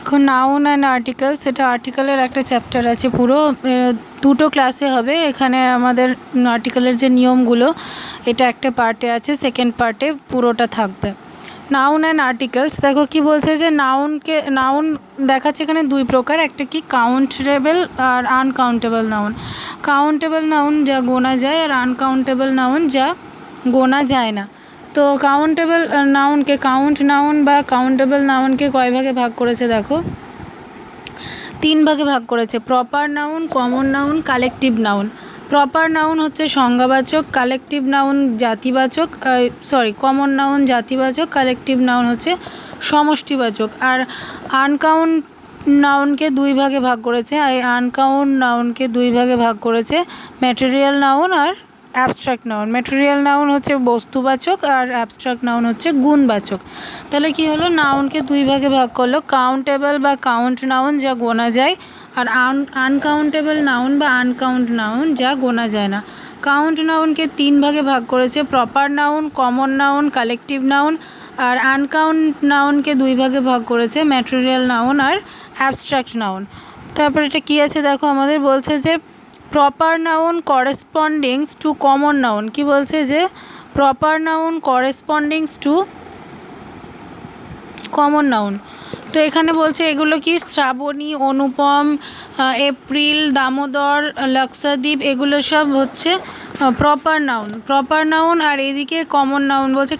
দেখো noun and article, সেটা আর্টিকেলের একটা চ্যাপ্টার আছে পুরো, দুটো ক্লাসে হবে। এখানে আমাদের আর্টিকেলের যে নিয়মগুলো এটা একটা পার্টে আছে, সেকেন্ড পার্টে পুরোটা থাকবে। নাউন অ্যান্ড আর্টিকেলস, দেখো কি বলছে যে নাউন দেখাচ্ছে এখানে দুই প্রকার, একটা কি কাউন্টেবল আর আনকাউন্টেবল নাউন। কাউন্টেবল নাউন যা গোনা যায়, আর আনকাউন্টেবল নাউন যা গোনা যায় না। তো কাউন্টেবল নাউনকে কাউন্ট নাউন বা কাউন্টেবল নাউনকে কয় ভাগে ভাগ করেছে দেখো, তিন ভাগে ভাগ করেছে: proper noun, common noun, collective noun. Proper noun হচ্ছে সংজ্ঞাবাচক, কালেকটিভ নাউন জাতিবাচক, কমন নাউন জাতিবাচক, কালেকটিভ নাউন হচ্ছে সমষ্টিবাচক। আর আনকাউন্ট নাউনকে দুই ভাগে ভাগ করেছে, আনকাউন্ট নাউনকে দুই ভাগে ভাগ করেছে ম্যাটেরিয়াল নাউন আর অ্যাবস্ট্রাক্ট নাউন। ম্যাটেরিয়াল নাউন হচ্ছে বস্তুবাচক আর অ্যাবস্ট্রাক্ট নাউন হচ্ছে গুণবাচক। তাহলে কি হলো, নাউনকে দুই ভাগে ভাগ করলো: কাউন্টেবল বা কাউন্ট নাউন যা গোনা যায়, আর আনকাউন্টেবল নাউন বা আনকাউন্ট নাউন যা গোনা যায় না। কাউন্ট নাউনকে তিন ভাগে ভাগ করেছে: proper noun, common noun, collective noun. আর আনকাউন্ট নাউনকে দুই ভাগে ভাগ করেছে ম্যাটেরিয়াল নাউন আর অ্যাবস্ট্রাক্ট নাউন। তারপর এটা কি আছে দেখো, আমাদের বলছে যে proper noun correspondings to common noun. কি বলছে যে proper noun correspondings to common noun. তো এখানে বলছে এগুলো কি: শ্রাবণী, অনুপম, এপ্রিল, দামোদর, লাক্ষাদ্বীপ, এগুলো সব হচ্ছে প্রপার নাউন। Proper noun. আর এদিকে কমন নাউন বলছে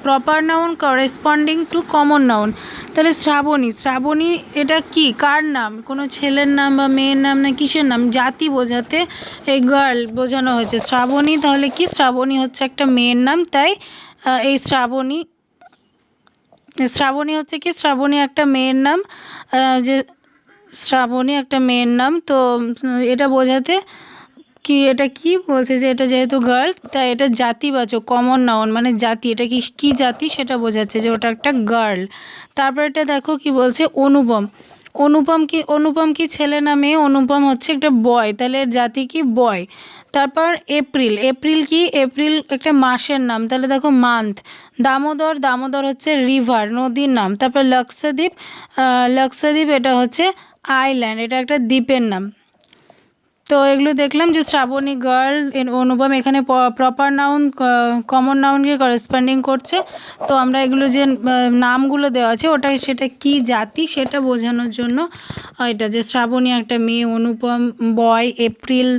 proper noun corresponding to common noun. তাহলে শ্রাবণী এটা কি, কার নাম? কোনো ছেলের নাম বা মেয়ের নাম না কিসের নাম? জাতি বোঝাতে এই গার্ল বোঝানো হয়েছে শ্রাবণী। তাহলে কি, শ্রাবণী হচ্ছে একটা মেয়ের নাম, তাই এই শ্রাবণী হচ্ছে কি, শ্রাবণী একটা মেয়ের নাম, যে শ্রাবণী একটা মেয়ের নাম। তো এটা বোঝাতে কি, এটা কি বলছে যে এটা যেহেতু গার্ল তাই এটা জাতিবাচক, কমন নাউন মানে জাতি। এটা কি জাতি সেটা বোঝাচ্ছে যে ওটা একটা গার্ল। তারপর এটা দেখো কি বলছে, অনুপম কি ছেলে না মেয়ে? অনুপম হচ্ছে একটা বয়, তাহলে এর জাতি কি, বয়। তারপর এপ্রিল কি, এপ্রিল একটা মাসের নাম, তাহলে দেখো মান্থ। দামোদর হচ্ছে রিভার, নদীর নাম। তারপর লাক্ষাদ্বীপ এটা হচ্ছে আইল্যান্ড, এটা একটা দ্বীপের নাম। তো এগুলো দেখলাম যে শ্রাবণী গার্ল, অনুপম এখানে প্রপার নাউন কমন নাউনকে করেসপন্ডিং করছে। তো আমরা এগুলো যে নামগুলো দেওয়া আছে সেটা কি জাতি সেটা বোঝানোর জন্য এটা যে শ্রাবণী একটা মেয়ে, অনুপম বয়, এপ্রিল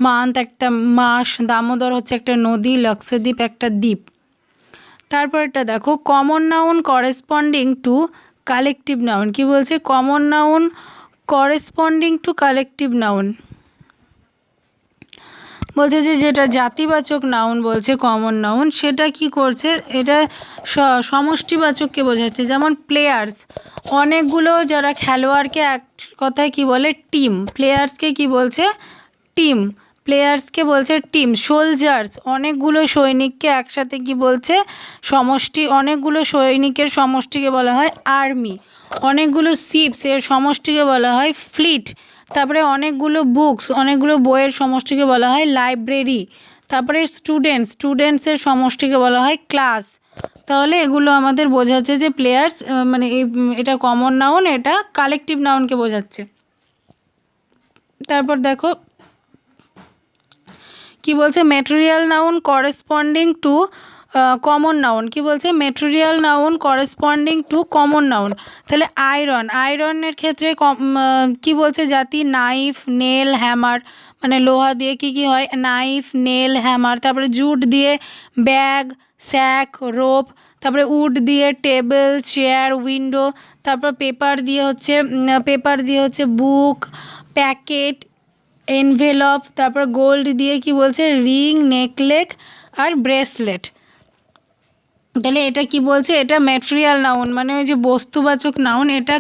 মান্থ একটা মাস, দামোদর হচ্ছে একটা নদী, লাক্ষাদ্বীপ একটা দ্বীপ। তারপর এটা দেখো, common noun corresponding to collective noun. কি বলছে, common noun corresponding to collective noun বলছে যে যেটা জাতিবাচক নাউন বলছে কমন নাউন, সেটা কি করছে, এটা সমষ্টিবাচককে বোঝাচ্ছে। যেমন প্লেয়ার্স, অনেকগুলো যারা খেলোয়াড়কে এক কথায় কি বলে, টিম। প্লেয়ার্সকে কি বলছে, টিম। প্লেয়ার্সকে বলছে টিম। সোলজার্স, অনেকগুলো সৈনিককে একসাথে কি বলছে, সমষ্টি। অনেকগুলো সৈনিকের সমষ্টিকে বলা হয় আর্মি। অনেকগুলো শিপস এর সমষ্টিকে বলা হয় ফ্লিট। তারপরে অনেকগুলো বুকস, অনেকগুলো বইয়ের সমষ্টিকে বলা হয় লাইব্রেরি। তারপরে স্টুডেন্টসের সমষ্টিকে বলা হয় ক্লাস। তাহলে এগুলো আমাদের বোঝাচ্ছে যে প্লেয়ার্স মানে এটা কমন নাউন, এটা কালেকটিভ নাউনকে বোঝাচ্ছে। তারপর দেখো কি বলছে, material noun corresponding to common noun. কি বলছে, material noun corresponding to common noun. তাহলে আয়রনের ক্ষেত্রে কি বলছে জাতি, নাইফ, নেল, হ্যামার। মানে লোহা দিয়ে কি হয়, নাইফ, নেল, হ্যামার। তারপরে জুট দিয়ে ব্যাগ, স্যাক, রোপ। তারপরে উড দিয়ে টেবিল, চেয়ার, উইন্ডো। তারপর পেপার দিয়ে হচ্ছে বুক, প্যাকেট, এনভেলপ। তারপর গোল্ড দিয়ে কি বলছে, রিং, নেকলেস আর ব্রেসলেট। তাহলে এটা কি বলছে, এটা ম্যাটেরিয়াল নাউন মানে ওই যে বস্তুবাচক নাউন, এটা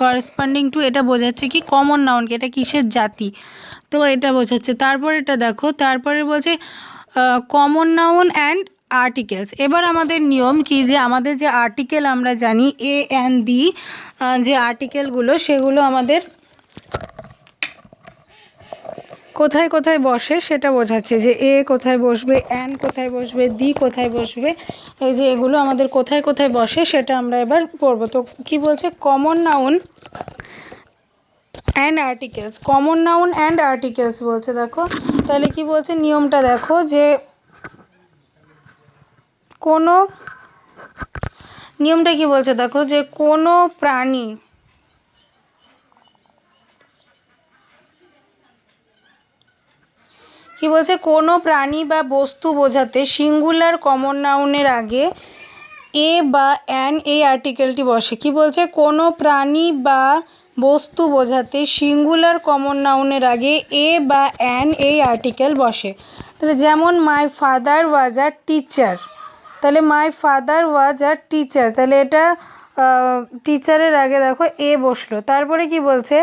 করেসপন্ডিং টু এটা বোঝাচ্ছে কি কমন নাউনকে, এটা কিসের জাতি, তো এটা বোঝাচ্ছে। তারপর এটা দেখো, তারপরে বলছে কমন নাউন অ্যান্ড আর্টিকেলস। এবার আমাদের নিয়ম কি, যে আমাদের যে আর্টিকেল আমরা জানি এ অ্যান্ড দি, যে আর্টিকেলগুলো সেগুলো আমাদের কোথায় কোথায় বসে সেটা বোঝাচ্ছে, যে এ কোথায় বসবে, অ্যান কোথায় বসবে, দি কোথায় বসবে। এই যে এগুলো আমাদের কোথায় কোথায় বসে সেটা আমরা এবার পড়বো। তো কি বলছে, common noun and articles, common noun and articles বলছে। দেখো তাহলে কি বলছে নিয়মটা দেখো, যে কোনো নিয়মটা কি বলছে দেখো, যে কোনো প্রাণী কি বলছে, কোনো প্রাণী বা বস্তু বোঝাতে সিঙ্গুলার কমন নাউনের আগে এ বা অ্যান এই আর্টিকেলটি বসে। কি বলছে, কোনো প্রাণী বা বস্তু বোঝাতে সিঙ্গুলার কমন নাউনের আগে এ বা অ্যান এই আর্টিকেল বসে। তাহলে যেমন my father was a teacher, তাহলে my father was a teacher, তাহলে এটা টিচারের আগে দেখো এ বসলো। তারপরে কি বলছে,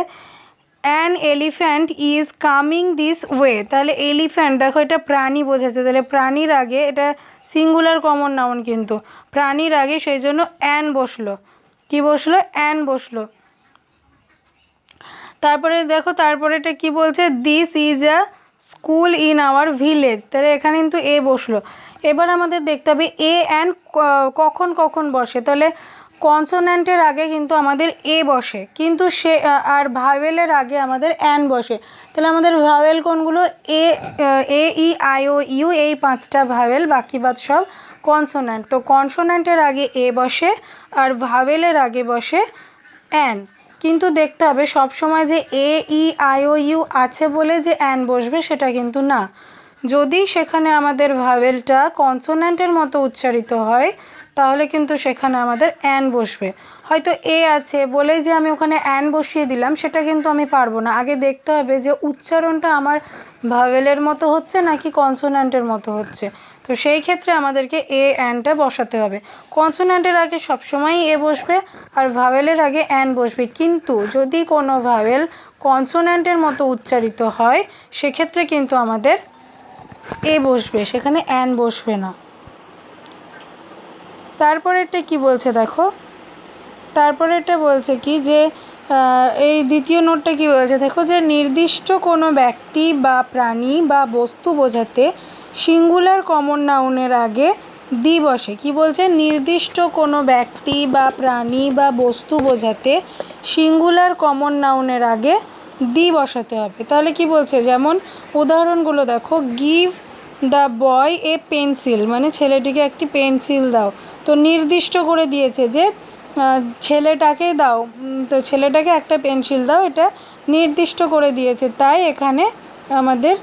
an elephant is coming this way, তাহলে এলিফ্যান্ট দেখো এটা প্রাণী বোঝাচ্ছে, তাহলে প্রাণীর আগে, এটা সিঙ্গুলার কমন নাউন কিন্তু প্রাণীর আগে, সেই জন্য অ্যান বসলো। কি বসলো, অ্যান বসলো। তারপরে দেখো তারপরে এটা কি বলছে, this is a school in our village, তাহলে এখানে কিন্তু এ বসলো। এবার আমাদের দেখতে হবে এ অ্যান কখন কখন বসে, তাহলে কনসোন্যান্টের আগে কিন্তু আমাদের এ বসে, কিন্তু সে আর ভাওয়েলের আগে আমাদের অ্যান বসে। তাহলে আমাদের ভাওয়েল কোনগুলো, এ ই আই ও ইউ, এই 5টা ভাওয়েল, বাকি বাদ সব কনসোন্যান্ট। তো কনসোন্যান্টের আগে এ বসে আর ভাওয়েলের আগে বসে অ্যান। কিন্তু দেখতে হবে সব সময় যে এ ই আই ও ইউ আছে বলে যে অ্যান বসবে সেটা কিন্তু না। যদি সেখানে আমাদের ভাওয়েলটা কনসোন্যান্টের মতো উচ্চারিত হয় তাহলে কিন্তু সেখানে আমাদের অ্যান বসবে। হয়তো এ আছে বলেই যে আমি ওখানে অ্যান বসিয়ে দিলাম, সেটা কিন্তু আমি পারবো না। আগে দেখতে হবে যে উচ্চারণটা আমার ভাওয়েলের মতো হচ্ছে নাকি কনসোন্যান্টের মতো হচ্ছে। তো সেই ক্ষেত্রে আমাদেরকে এ অ্যানটা বসাতে হবে। কনসোন্যান্টের আগে সবসময়ই এ বসবে আর ভাওয়েলের আগে অ্যান বসবে, কিন্তু যদি কোনো ভাওয়েল কনসোন্যান্টের মতো উচ্চারিত হয় সেক্ষেত্রে কিন্তু আমাদের এ বসবে, সেখানে অ্যান বসবে না। তারপরেরটা কি বলছে দেখো, তারপরেরটা বলছে কি যে এই দ্বিতীয় নোটটা কি বলছে দেখো, যে নির্দিষ্ট কোনো ব্যক্তি বা প্রাণী বা বস্তু বোঝাতে সিঙ্গুলার কমন নাউনের আগে দি বসে। কি বলছে, নির্দিষ্ট কোনো ব্যক্তি বা প্রাণী বা বস্তু বোঝাতে সিঙ্গুলার কমন নাউনের আগে দি বসাতে হবে। তাহলে কি বলছে, যেমন উদাহরণগুলো দেখো, give the boy a pencil, মানে ছেলেটিকে একটি পেন্সিল দাও। তো নির্দিষ্ট করে দিয়েছে যে ছেলেটাকে দাও, তো ছেলেটাকে একটা পেন্সিল দাও, এটা নির্দিষ্ট করে দিয়েছে, তাই এখানে আমাদের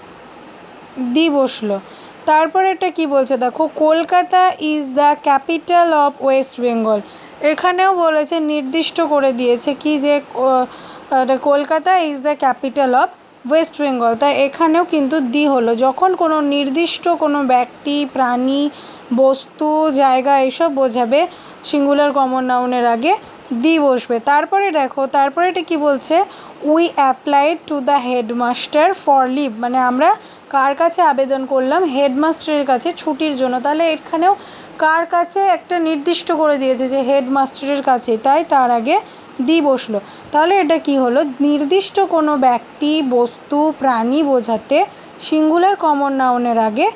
দি বসলো। তারপরে এটা কি বলছে দেখো, Kolkata is the capital of West Bengal, এখানেও বলেছে নির্দিষ্ট করে দিয়েছে কি যে Kolkata is the capital of West Bengal, তাই এখানেও কিন্তু দি হলো। যখন কোনো নির্দিষ্ট কোনো ব্যক্তি, প্রাণী, বস্তু, জায়গা এসব বোঝাবে সিঙ্গুলার কমন নাউনের আগে দি বসবে। তারপরে দেখো তারপরে এটা কি বলছে, we applied to the headmaster for leave, মানে আমরা কার কাছে আবেদন করলাম, হেডমাস্টারের কাছে ছুটির জন্য। তাহলে এখানেও কার কাছে একটা নির্দিষ্ট করে দিয়েছে যে হেডমাস্টারের কাছে, তাই তার আগে দি বসলো। তাহলে এটা কি হলো, নির্দিষ্ট কোনো ব্যক্তি, বস্তু, প্রাণী বোঝাতে সিঙ্গুলার কমন নাউনের আগে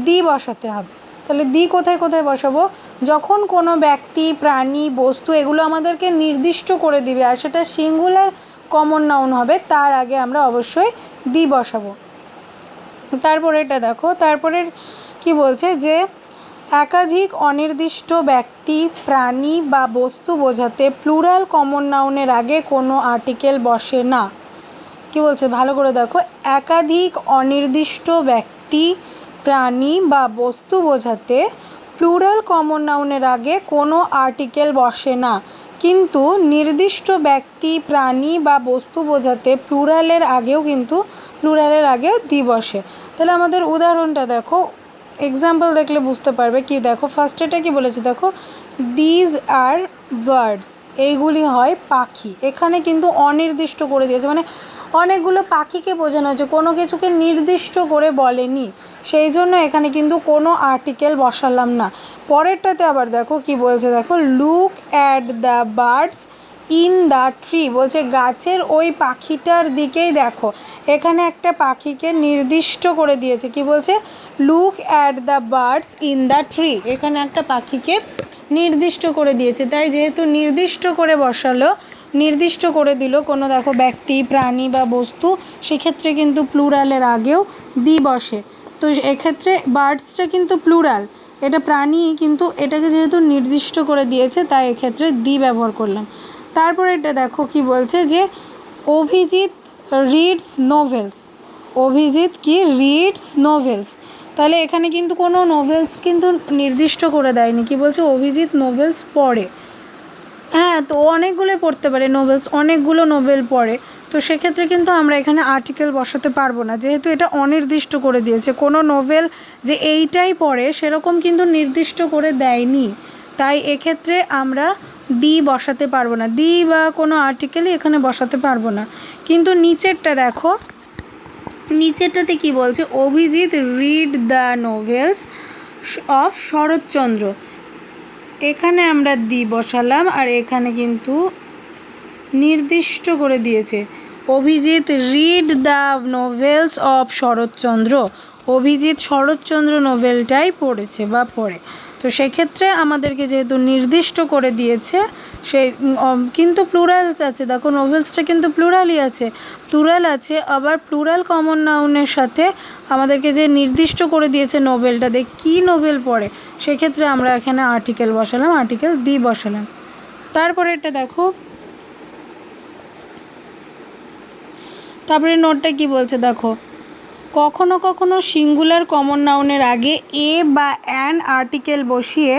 দি বসাতে হবে। তাহলে দি কোথায় কোথায় বসাবো, যখন কোনো ব্যক্তি, প্রাণী, বস্তু এগুলো আমাদেরকে নির্দিষ্ট করে দিবে আর সেটা সিঙ্গুলার কমন নাউন হবে, তার আগে আমরা অবশ্যই দি বসাবো। তারপরে এটা দেখো, তারপরে কি বলছে, যে একাধিক অনির্দিষ্ট ব্যক্তি, প্রাণী বা বস্তু বোঝাতে প্লুরাল কমন নাউনের আগে কোনো আর্টিকেল বসে না। কি বলছে ভালো করে দেখো, একাধিক অনির্দিষ্ট ব্যক্তি, প্রাণী বা বস্তু বোঝাতে প্লুরাল কমন নাউনের আগে কোনো আর্টিকেল বসে না, কিন্তু নির্দিষ্ট ব্যক্তি, প্রাণী বা বস্তু বোঝাতে প্লুরালের আগেও দি বসে। তাহলে আমাদের উদাহরণটা দেখো, এক্সাম্পল দেখলে বুঝতে পারবে। কি দেখো, ফার্স্টেটা কি বলেছে দেখো, দিজ আর বার্ডস, এইগুলি হয় পাখি। এখানে কিন্তু অনির্দিষ্ট করে দিয়েছে, মানে অনেকগুলো পাখিকে বোঝানো হয়েছে, কোনো কিছুকে নির্দিষ্ট করে বলেনি, সেই জন্য এখানে কিন্তু কোনো আর্টিকেল বসালাম না। পরেরটাতে আবার দেখো কি বলছে দেখো, look at the birds in the tree, বলছে গাছের ওই পাখিটার দিকেই দেখো। এখানে একটা পাখিকে নির্দিষ্ট করে দিয়েছে, কি বলছে, look at the birds in the tree, এখানে একটা পাখিকে নির্দিষ্ট করে দিয়েছে, তাই যেহেতু নির্দিষ্ট করে বসালো নির্দিষ্ট করে দিল কোনো দেখো ব্যক্তি, প্রাণী বা বস্তু, সেক্ষেত্রে কিন্তু প্লুরালের আগেও দি বসে। তো এক্ষেত্রে বার্ডসটা কিন্তু প্লুরাল, এটা প্রাণী, কিন্তু এটাকে যেহেতু নির্দিষ্ট করে দিয়েছে তাই এক্ষেত্রে দি ব্যবহার করলাম। তারপরে এটা দেখো কি বলছে যে অভিজিৎ রিডস নোভেলস। অভিজিৎ কি রিডস নোভেলস, তাহলে এখানে কিন্তু কোনো নোভেলস কিন্তু নির্দিষ্ট করে দেয়নি, কি বলছে অভিজিৎ নোভেলস পড়ে। হ্যাঁ, তো অনেকগুলো পড়তে পারে নোভেলস, অনেকগুলো নোভেল পড়ে, তো সেক্ষেত্রে কিন্তু আমরা এখানে আর্টিকেল বসাতে পারবো না, যেহেতু এটা অনির্দিষ্ট করে দিয়েছে। কোনো নোভেল যে এইটাই পড়ে সেরকম কিন্তু নির্দিষ্ট করে দেয়নি, তাই এক্ষেত্রে আমরা দি বসাতে পারবো না, দি বা কোনো আর্টিকেলই এখানে বসাতে পারবো না। কিন্তু নিচেরটা দেখো, নিচেরটাতে কি বলছে Abhijit read the novels of Saratchandra, এখানে আমরা দি বসালাম, আর এখানে কিন্তু নির্দিষ্ট করে দিয়েছে Abhijit read the novels of Saratchandra, Abhijit Saratchandra নোভেলটাই পড়েছে বা পড়ে। তো সেক্ষেত্রে আমাদেরকে যেহেতু নির্দিষ্ট করে দিয়েছে, সেই কিন্তু প্লুরালস আছে, দেখো নোভেলসটা কিন্তু প্লুরালই আছে, প্লুরাল আছে, আবার প্লুরাল কমন নাউনের সাথে আমাদেরকে যে নির্দিষ্ট করে দিয়েছে নোভেলটা দেখ কী নোভেল পড়ে, সেক্ষেত্রে আমরা এখানে আর্টিকেল বসালাম, আর্টিকেল দি বসালাম। তারপরে এটা দেখো, তারপরে নোটটা কি বলছে দেখো, কখনো কখনো সিঙ্গুলার কমন নাউনের আগে এ বা অ্যান আর্টিকেল বসিয়ে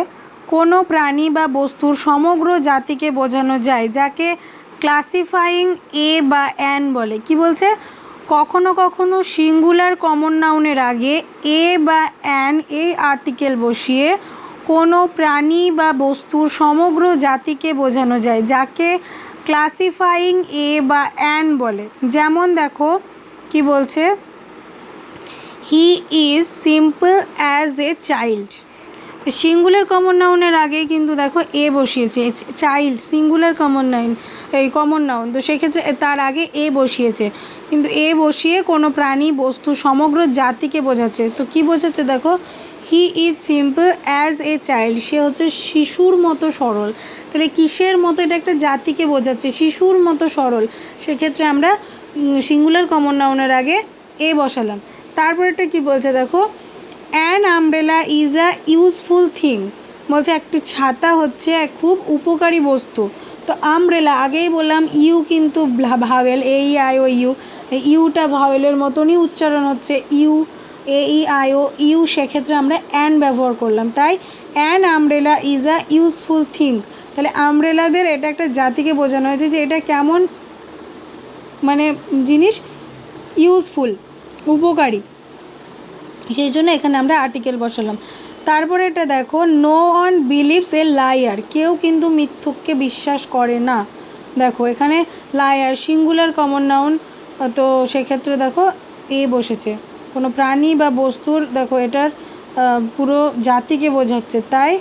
কোনো প্রাণী বা বস্তুর সমগ্র জাতিকে বোঝানো যায়, যাকে ক্লাসিফাইং এ বা অ্যান বলে। কি বলছে, কখনো কখনো সিঙ্গুলার কমন নাউনের আগে এ বা অ্যান এই আর্টিকেল বসিয়ে কোনো প্রাণী বা বস্তুর সমগ্র জাতিকে বোঝানো যায়, যাকে ক্লাসিফাইং এ বা অ্যান বলে। যেমন দেখো কি বলছে, হি is simple as a child, singular common নাউনের আগে কিন্তু দেখো এ বসিয়েছে, চাইল্ড সিঙ্গুলার কমন নাউন, এই কমন নাউন, তো সেক্ষেত্রে তার আগে এ বসিয়েছে, কিন্তু এ বসিয়ে কোনো প্রাণী বস্তু সমগ্র জাতিকে বোঝাচ্ছে। তো কি বোঝাচ্ছে দেখো, he is simple as a child, সে হচ্ছে শিশুর মতো সরল, তাহলে কিসের মতো, এটা একটা জাতিকে বোঝাচ্ছে, শিশুর মতো সরল, সেক্ষেত্রে আমরা সিঙ্গুলার কমন নাউনের আগে এ বসালাম। তারপর এটা কি বলছে দেখো, an umbrella is a useful thing, বলছে একটি ছাতা হচ্ছে এক খুব উপকারী বস্তু। তো আমব্রেলা আগেই বললাম ইউ কিন্তু vowel, A E I O U, ইউটা ভাওয়েলের মতনই উচ্চারণ হচ্ছে, U A E I O U, সেক্ষেত্রে আমরা অ্যান ব্যবহার করলাম, তাই an umbrella is a useful thing, তাহলে আমব্রেলাদের এটা একটা জাতিকে বোঝানো হয়েছে যে এটা কেমন মানে জিনিস, ইউজফুল উপকারী, সেই জন্য এখানে আমরা আর্টিকেল বসালাম। তারপরে এটা দেখো, no one believes a liar, কেউ কিন্তু মিথ্যুককে বিশ্বাস করে না, দেখো এখানে লায়ার সিঙ্গুলার কমন নাউন, তো সেক্ষেত্রে দেখো এ বসেছে, কোনো প্রাণী বা বস্তুর দেখো এটার পুরো জাতিকে বোঝাচ্ছে, তাই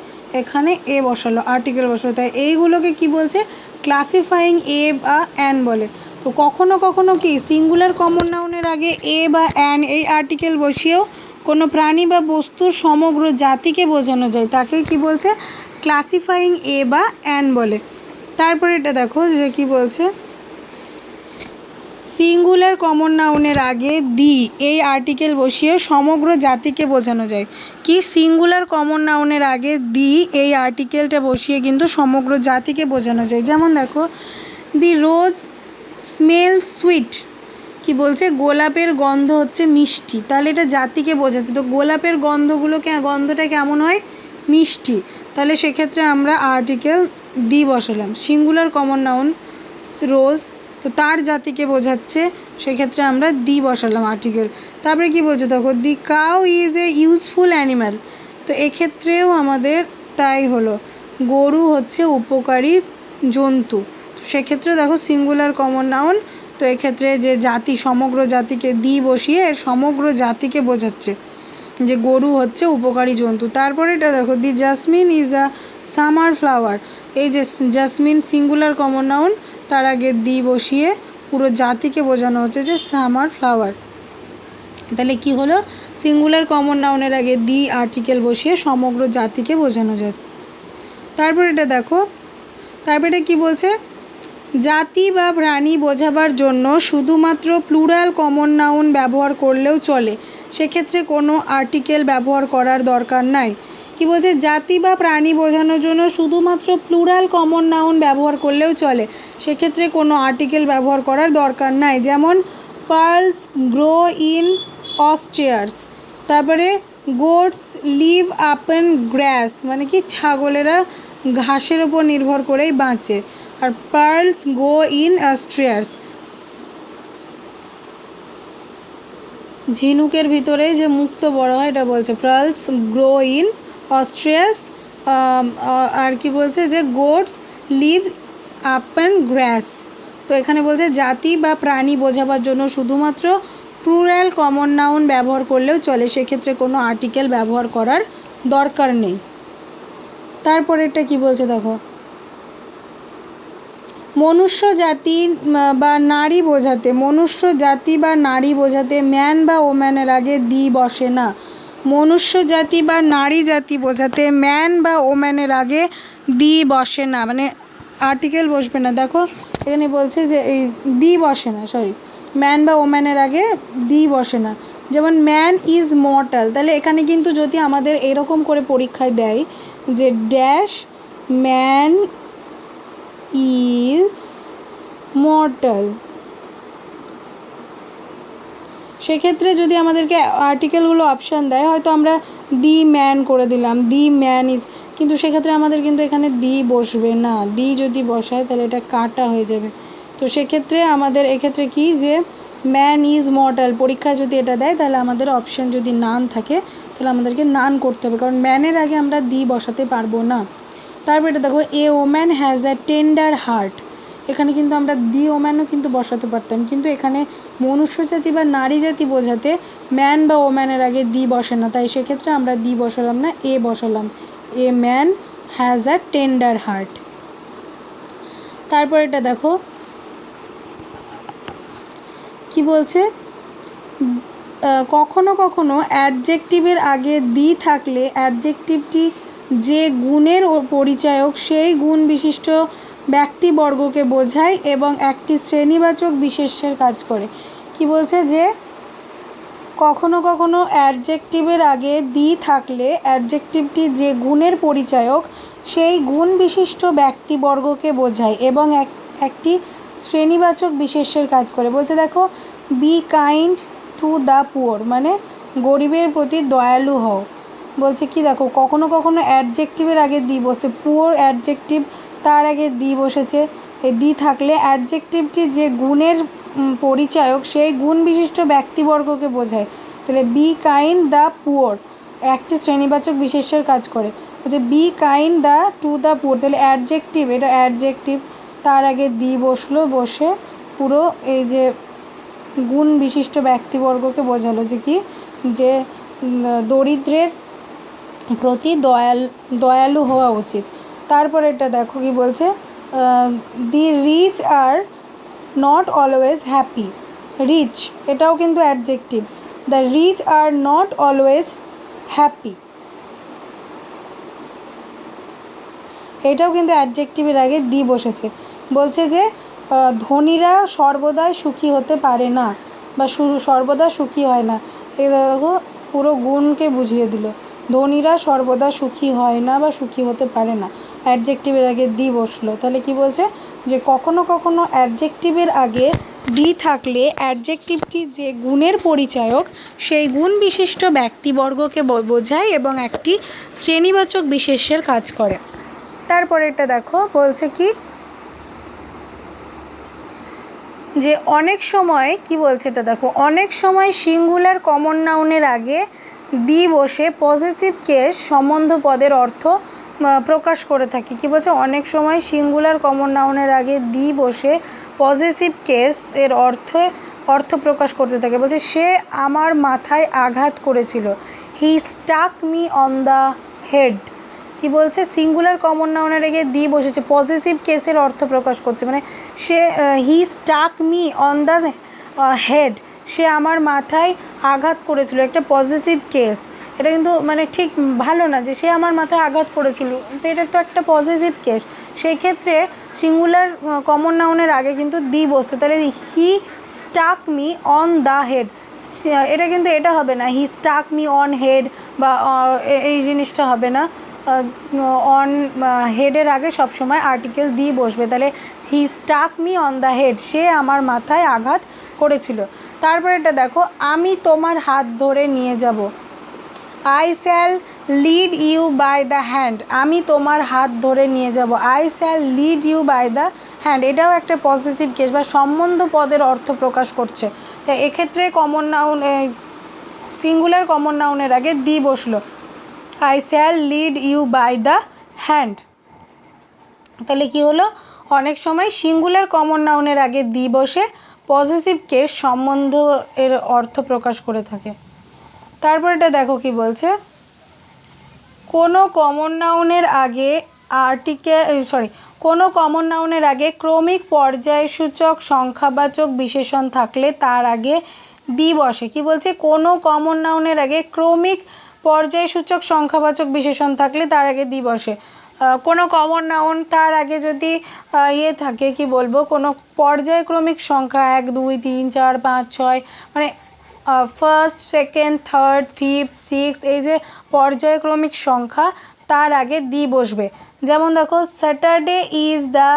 এখানে এ বসালো, আর্টিকেল বসালো, তাই এইগুলোকে কি বলছে ক্লাসিফাইং এ বা অ্যান বলে। তো কখনো কখনো কি সিঙ্গুলার কমন নাউনের আগে এ বা অ্যান এই আর্টিকেল বসিয়েও কোনো প্রাণী বা বস্তুর সমগ্র জাতিকে বোঝানো যায়, তাকে কি বলছে ক্লাসিফাইং এ বা অ্যান বলে। তারপরে এটা দেখো যে কি বলছে, সিঙ্গুলার কমন নাউনের আগে দি এই আর্টিকেল বসিয়ে সমগ্র জাতিকে বোঝানো যায়, কি সিঙ্গুলার কমন নাউনের আগে দি এই আর্টিকেলটা বসিয়ে কিন্তু সমগ্র জাতিকে বোঝানো যায়। যেমন দেখো, দি রোজ স্মেল সুইট, কি বলছে গোলাপের গন্ধ হচ্ছে মিষ্টি, তাহলে এটা জাতিকে বোঝাচ্ছে, তো গোলাপের গন্ধটা কেমন হয়, মিষ্টি, তাহলে সেক্ষেত্রে আমরা আর্টিকেল দি বসালাম। সিঙ্গুলার কমন নাউন রোজ, তো তার জাতিকে বোঝাচ্ছে, সেক্ষেত্রে আমরা দি বসালাম আর্টিকেল। তারপরে কি বলছে দেখো, the cow is a useful animal, তো এক্ষেত্রেও আমাদের তাই হলো, গরু হচ্ছে উপকারী জন্তু, সেক্ষেত্রে দেখো সিঙ্গুলার কমন নাউন, তো এক্ষেত্রে যে জাতি সমগ্র জাতিকে দি বসিয়ে সমগ্র জাতিকে বোঝাচ্ছে যে গরু হচ্ছে উপকারী জন্তু। তারপরে এটা দেখো, the jasmine is a summer flower, এই যে জাসমিন সিঙ্গুলার কমন নাউন, তার আগে দি বসিয়ে পুরো জাতিকে বোঝানো হচ্ছে যে সামার ফ্লাওয়ার, তাহলে কি হলো সিঙ্গুলার কমন নাউনের আগে দি আর্টিকেল বসিয়ে সমগ্র জাতিকে বোঝানো যায়। তারপর এটা দেখো, তারপরে এটা কি বলছে, জাতি বা প্রাণী বোঝাবার জন্য শুধুমাত্র প্লুরাল কমন নাউন ব্যবহার করলেও চলে, সেক্ষেত্রে কোনো আর্টিকেল ব্যবহার করার দরকার নাই। কি বলছে, জাতি বা প্রাণী বোঝানোর জন্য শুধুমাত্র প্লুরাল কমন নাউন ব্যবহার করলেও চলে, সেক্ষেত্রে কোনো আর্টিকেল ব্যবহার করার দরকার নাই। যেমন পার্লস গ্রো ইন অস্ট্রিয়ার্স, তারপরে গোটস লিভ আপন গ্রাস, মানে কি ছাগলেরা ঘাসের ওপর নির্ভর করেই বাঁচে। আর পার্লস গো ইন অস্ট্রিয়ার্স, ঝিনুকের ভিতরে যে মুক্ত বড় হয় এটা বলছে পার্লস গ্রো ইন অস্ট্রিয়ার্স। আর কি বলছে যে গোটস লিভ আপন গ্রাস। তো এখানে বলছে জাতি বা প্রাণী বোঝাবার জন্য শুধুমাত্র প্লুরাল কমন নাউন ব্যবহার করলেও চলে, সেক্ষেত্রে কোনো আর্টিকেল ব্যবহার করার দরকার নেই। তারপরেরটা কি বলছে দেখো, মনুষ্য জাতি বা নারী বোঝাতে, মনুষ্য জাতি বা নারী বোঝাতে ম্যান বা ওম্যানের আগে দি বসে না। মনুষ্য জাতি বা নারী জাতি বোঝাতে ম্যান বা ওম্যানের আগে দি বসে না, মানে আর্টিকেল বসবে না। দেখো এখানে বলছে যে এই দি বসে না, সরি, ম্যান বা ওম্যানের আগে দি বসে না। যেমন ম্যান ইজ মর্টাল, তাহলে এখানে কিন্তু যদি আমাদের এরকম করে পরীক্ষায় দেয় যে ড্যাশ ম্যান ইজ মর্টাল, সেক্ষেত্রে যদি আমাদেরকে আর্টিকেলগুলো অপশান দেয়, হয়তো আমরা দি ম্যান করে দিলাম, দি ম্যান ইজ, কিন্তু সেক্ষেত্রে আমাদের কিন্তু এখানে দি বসবে না। দি যদি বসায় তাহলে এটা কাটা হয়ে যাবে। তো সেক্ষেত্রে আমাদের এক্ষেত্রে কি, যে ম্যান ইজ মর্টাল পরীক্ষায় যদি এটা দেয় তাহলে আমাদের অপশান যদি নান থাকে তাহলে আমাদেরকে নান করতে হবে, কারণ ম্যানের আগে আমরা দি বসাতে পারবো না। তারপর এটা দেখো, a woman has a tender heart, এখানে কিন্তু আমরা দি ওম্যানও কিন্তু বসাতে পারতাম, কিন্তু এখানে মনুষ্য জাতি বা নারী জাতি বোঝাতে ম্যান বা ওম্যানের আগে দি বসে না, তাই সেক্ষেত্রে আমরা দি বসালাম না, এ বসালাম, a man has a tender heart. তারপর এটা দেখো কি বলছে, কখনো কখনো অ্যাডজেক্টিভের আগে দি থাকলে অ্যাডজেক্টিভটি যে গুণের পরিচায়ক সেই গুণ বিশিষ্ট ব্যক্তিবর্গকে বোঝায় এবং একটি শ্রেণীবাচক বিশেষ্যের কাজ করে। কি বলছে, যে কখনো কখনো অ্যাডজেক্টিভের আগে দি থাকলে অ্যাডজেক্টিভটি যে গুণের পরিচায়ক সেই গুণ বিশিষ্ট ব্যক্তিবর্গকে বোঝায় এবং একটি শ্রেণীবাচক বিশেষ্যের কাজ করে। বলছে দেখো, be kind to the poor, মানে গরিবের প্রতি দয়ালু হও। বলছে কি দেখো, কখনো কখনো অ্যাডজেক্টিভের আগে দি বসে, পুয়ার অ্যাডজেক্টিভ তার আগে দি বসেছে, এই দি থাকলে অ্যাডজেক্টিভটি যে গুণের পরিচায়ক সেই গুণ বিশিষ্ট ব্যক্তিবর্গকে বোঝায়। তাহলে বি কাইন্ড দ্য পুয়ার একটি শ্রেণীবাচক বিশেষ্যের কাজ করে। বলছে be kind the to the poor, তাহলে অ্যাডজেক্টিভ, এটা অ্যাডজেক্টিভ তার আগে দি বসলো, বসে পুরো এই যে গুণ বিশিষ্ট ব্যক্তিবর্গকে বোঝালো, যে কি, যে দরিদ্রের প্রতি দয়ালু হওয়া উচিত। তারপর এটা দেখো কি বলছে, the rich are not always happy, rich এটাও কিন্তু adjective, the rich are not always happy, এটাও কিন্তু অ্যাডজেক্টিভের আগে দি বসেছে। বলছে যে ধনীরা সর্বদাই সুখী হতে পারে না বা সর্বদা সুখী হয় না, এই দেখো পুরো গুণকে বুঝিয়ে দিল, ধনীরা সর্বদা সুখী হয় না বা সুখী হতে পারে না, অ্যাডজেক্টিভের আগে দি বসলো। তাহলে কি বলছে, যে কখনো কখনো অ্যাডজেক্টিভের আগে দি থাকলে অ্যাডজেক্টিভটি যে গুণের পরিচায়ক সেই গুণ বিশিষ্ট ব্যক্তিবর্গকে বোঝায় এবং একটি শ্রেণীবাচক বিশেষ্যের কাজ করে। তারপরে এটা দেখো বলছে কি, যে অনেক সময় কি বলছে এটা দেখো, অনেক সময় সিঙ্গুলার কমন নাউনের আগে দি বসে পজিটিভ কেস সম্বন্ধ পদের অর্থ প্রকাশ করে থাকি। কি বলছে, অনেক সময় সিঙ্গুলার কমন নাউনের আগে দি বসে পজিটিভ কেস এর অর্থ প্রকাশ করতে থাকে। বলছে সে আমার মাথায় আঘাত করেছিল, he stuck me on the head. কি বলছে, সিঙ্গুলার কমন নাউনের আগে দি বসেছে, পজিটিভ কেসের অর্থ প্রকাশ করছে, মানে সে he stuck me on the head, সে আমার মাথায় আঘাত করেছিল, একটা পজিটিভ কেস, এটা কিন্তু মানে ঠিক ভালো না যে সে আমার মাথায় আঘাত করেছিল, তো এটা তো একটা পজিটিভ কেস। সেই ক্ষেত্রে সিঙ্গুলার কমন নাউনের আগে কিন্তু দি বসছে, তাহলে he stuck me on the head, এটা কিন্তু এটা হবে না, he stuck me on head বা এই জিনিসটা হবে না। অন হেডের আগে সবসময় আর্টিকেল দি বসবে, তাহলে he stuck me on the head, সে আমার মাথায় আঘাত করেছিল। তারপরে এটা দেখো, আমি তোমার হাত ধরে নিয়ে যাব, I shall lead you by the hand, আমি তোমার হাত ধরে নিয়ে যাব, I shall lead you by the hand, এটাও একটা পজিটিভ কেস বা সম্বন্ধ পদের অর্থ প্রকাশ করছে। তাই এক্ষেত্রে কমন নাউন সিঙ্গুলার কমন নাউনের আগে দি বসলো, I shall lead you by the hand. তাহলে কি হলো, অনেক সময় সিঙ্গুলার কমন নাউনের আগে দি বসে পজিটিভ কেস সম্বন্ধ এর অর্থ প্রকাশ করে থাকে। তারপর এটা দেখো কি বলছে, কোনো কমন নাউনের আগে কোনো কমন নাউনের আগে ক্রমিক পর্যায়সূচক সংখ্যাবাচক বিশেষণ থাকলে তার আগে দি বসে। কি বলছে, কোনো কমন নাউনের আগে ক্রমিক পর্যায়সূচক সংখ্যাবাচক বিশেষণ থাকলে তার আগে দি বসে। কোনো কমন নাউন তার আগে যদি থাকে কি বলবো, কোনো পর্যায়ক্রমিক সংখ্যা 1 2 3 4 5 6 মানে first second third fifth sixth, এই যে পর্যায়ক্রমিক সংখ্যা, তার আগে দি বসবে। যেমন দেখো, Saturday is the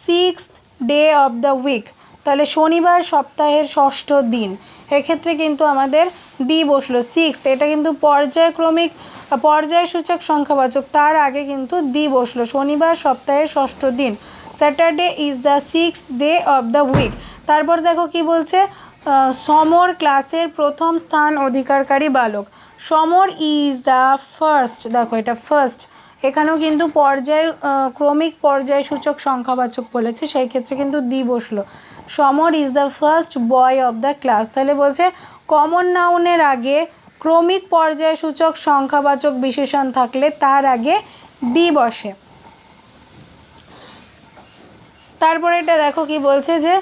6th day of the week, তাহলে শনিবার সপ্তাহের ষষ্ঠ দিন, এক্ষেত্রে কিন্তু আমাদের দি বসলো 6th, এটা কিন্তু পর্যায়ক্রমিক পর্যায়সূচক সংখ্যাবাচক, তার আগে কিন্তু দি বসলো, শনিবার সপ্তাহের ষষ্ঠ দিন, Saturday is the 6th day of the week. তারপর দেখো কি বলছে, সমর ক্লাসের প্রথম স্থান অধিকারকারী বালক, সমর ইজ দ্য ফার্স্ট, দেখো এটা ফার্স্ট, এখানেও কিন্তু ক্রমিক পর্যায়সূচক সংখ্যাবাচক বলেছে, সেই ক্ষেত্রে কিন্তু দি বসলো, Samar is the first boy of the class. তাহলে বলছে কমন নাউনের আগে ক্রমিক পর্যায়সূচক সংখ্যাবাচক বিশেষণ থাকলে তার আগে দি বসে। তারপরে এটা দেখো কি বলছে যে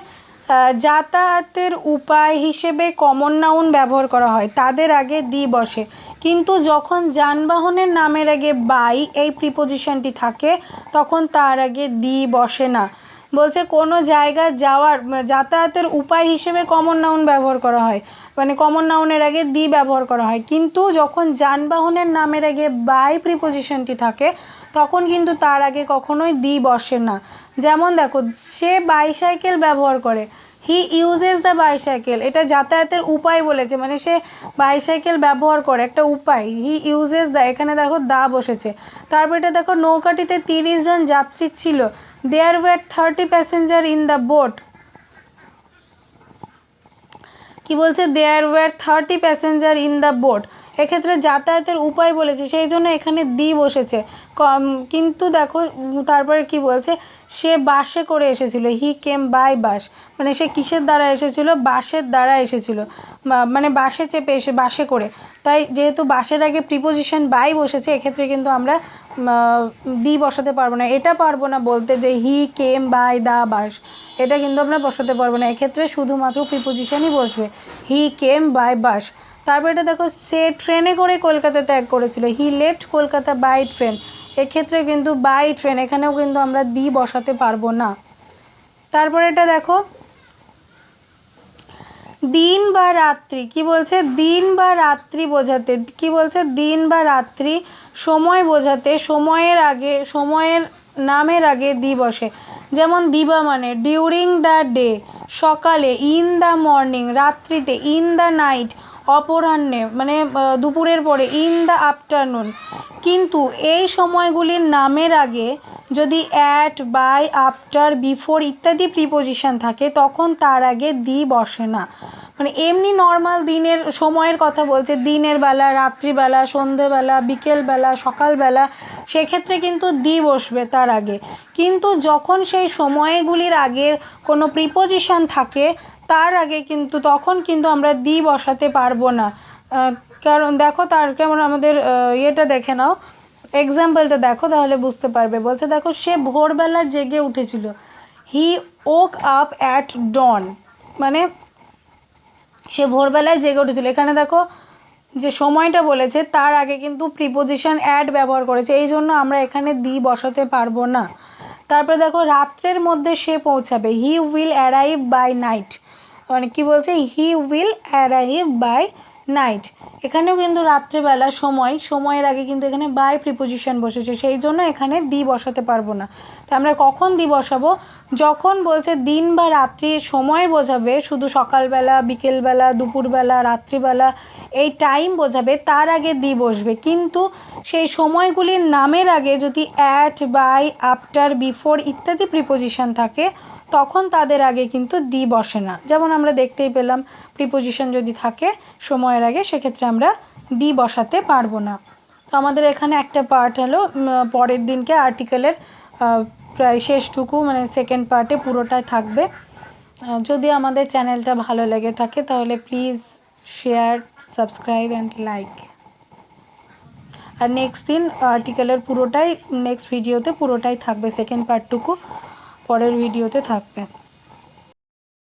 যাতায়াতের উপায় হিসেবে কমন নাউন ব্যবহার করা হয়, তাদের আগে দি বসে, কিন্তু যখন যানবাহনের নামের আগে বাই এই প্রিপোজিশনটি থাকে তখন তার আগে দি বসে না। বলছে কোনো জায়গায় যাতায়াতের উপায় হিসেবে কমন নাউন ব্যবহার করা হয়, মানে কমন নাউনের আগে দি ব্যবহার করা হয়, কিন্তু যখন যানবাহনের নামের আগে বাই প্রিপোজিশনটি থাকে তখন কিন্তু তার আগে কখনোই দি বসে না। যেমন দেখো, সে বাইসাইকেল ব্যবহার করে, হি ইউজেস দ্য বাইসাইকেল, এটা যাতায়াতের উপায় বলেছে, মানে সে বাইসাইকেল ব্যবহার করে, একটা উপায়, হি ইউজেস দ্য, এখানে দেখো দা বসেছে। তারপর এটা দেখো, নৌকাটিতে 30 জন যাত্রী ছিল, there were 30 passenger in the boat, কি বলছে, there were 30 passenger in the boat, এক্ষেত্রে যাতায়াতের উপায় বলেছে সেই জন্য এখানে দি বসেছে। কিন্তু দেখো তারপরে কি বলছে, সে বাসে করে এসেছিল, হি কেম বাই বাস, মানে সে কিসের দ্বারা এসেছিল, বাসের দ্বারা এসেছিল, মানে বাসে চেপে এসে বাসে করে, তাই যেহেতু বাসের আগে প্রিপোজিশন বাই বসেছে এক্ষেত্রে কিন্তু আমরা দি বসাতে পারবো না, এটা পারবো না বলতে যে হি কেম বাই দ্য বাস, এটা কিন্তু আমরা বসাতে পারবো না, এক্ষেত্রে শুধুমাত্র প্রিপোজিশনই বসবে, হি কেম বাই বাস। তারপর এটা দেখো, সে ট্রেনে করে কলকাতা ত্যাগ করেছিল, he left Kolkata by train, এক্ষেত্রে কিন্তু বাই ট্রেন, এখানেও কিন্তু আমরা দি বসাতে পারবো না। তারপর এটা দেখো, দিন বা রাত্রি, কি বলছে, দিন বা রাত্রি বোঝাতে, কি বলছে, দিন বা রাত্রি সময় বোঝাতে সময়ের নামের আগে দি বসে। যেমন দিবা মানে ডিউরিং দ্য ডে, সকালে, ইন দ্য মর্নিং, রাত্রিতে, ইন দ্য নাইট, অপরাহ্নে মানে দুপুরের পরে, ইন দ্য আফটারনুন। কিন্তু এই সময়গুলির নামের আগে যদি অ্যাট, বাই, আফটার, বিফোর ইত্যাদি প্রিপোজিশন থাকে তখন তার আগে দি বসে না। মানে এমনি নর্মাল দিনের সময়ের কথা বলছে, দিনের বেলা, রাত্রিবেলা, সন্ধেবেলা, বিকেলবেলা, সকালবেলা, সেক্ষেত্রে কিন্তু দি বসবে তার আগে। কিন্তু যখন সেই সময়গুলির আগে কোনো প্রিপোজিশন থাকে তার আগে কিন্তু তখন কিন্তু আমরা দি বসাতে পারবো না। কারণ দেখো, তার কেমন আমাদের ইয়েটা দেখে নাও, এক্সাম্পলটা দেখো তাহলে বুঝতে পারবে। বলছে দেখো, সে ভোরবেলা জেগে উঠেছিল, হি ওক আপ অ্যাট ডন, মানে সে ভোরবেলায় জেগে উঠেছিল, এখানে দেখো যে সময়টা বলেছে তার আগে কিন্তু প্রিপোজিশন অ্যাড ব্যবহার করেছে, এই জন্য আমরা এখানে দি বসাতে পারবো না। তারপরে দেখো রাত্রের মধ্যে সে পৌঁছাবে, he will arrive by night, মানে কি বলছে, he will arrive by night. এখানেও কিন্তু রাত্রেবেলা সময়ের আগে কিন্তু এখানে বাই প্রিপোজিশন বসেছে, সেই জন্য এখানে দি বসাতে পারবো না। তো আমরা কখন দি বসাবো, যখন বলছে দিন বা রাত্রি সময় বোঝাবে, শুধু সকালবেলা, বিকেলবেলা, দুপুরবেলা, রাত্রিবেলা এই টাইম বোঝাবে, তার আগে দি বসবে। কিন্তু সেই সময়গুলির নামের আগে যদি অ্যাট, বাই, আফটার, বিফোর ইত্যাদি প্রিপোজিশন থাকে তখন তাদের আগে কিন্তু দি বসে না। যেমন আমরা দেখতেই পেলাম প্রিপোজিশন যদি থাকে সময়ের আগে, সেক্ষেত্রে আমরা দি বসাতে পারবো না। তো আমাদের এখানে একটা পার্ট হলো, পরের দিনকে আর্টিকেলের প্রায় শেষটুকু, মানে সেকেন্ড পার্টে পুরোটাই থাকবে। যদি আমাদের চ্যানেলটা ভালো লেগে থাকে তাহলে please share, subscribe and like. আর নেক্সট দিন আর্টিকেলের পুরোটাই নেক্সট ভিডিওতে পুরোটাই থাকবে, সেকেন্ড পার্টটুকু পরের ভিডিওতে থাকবে।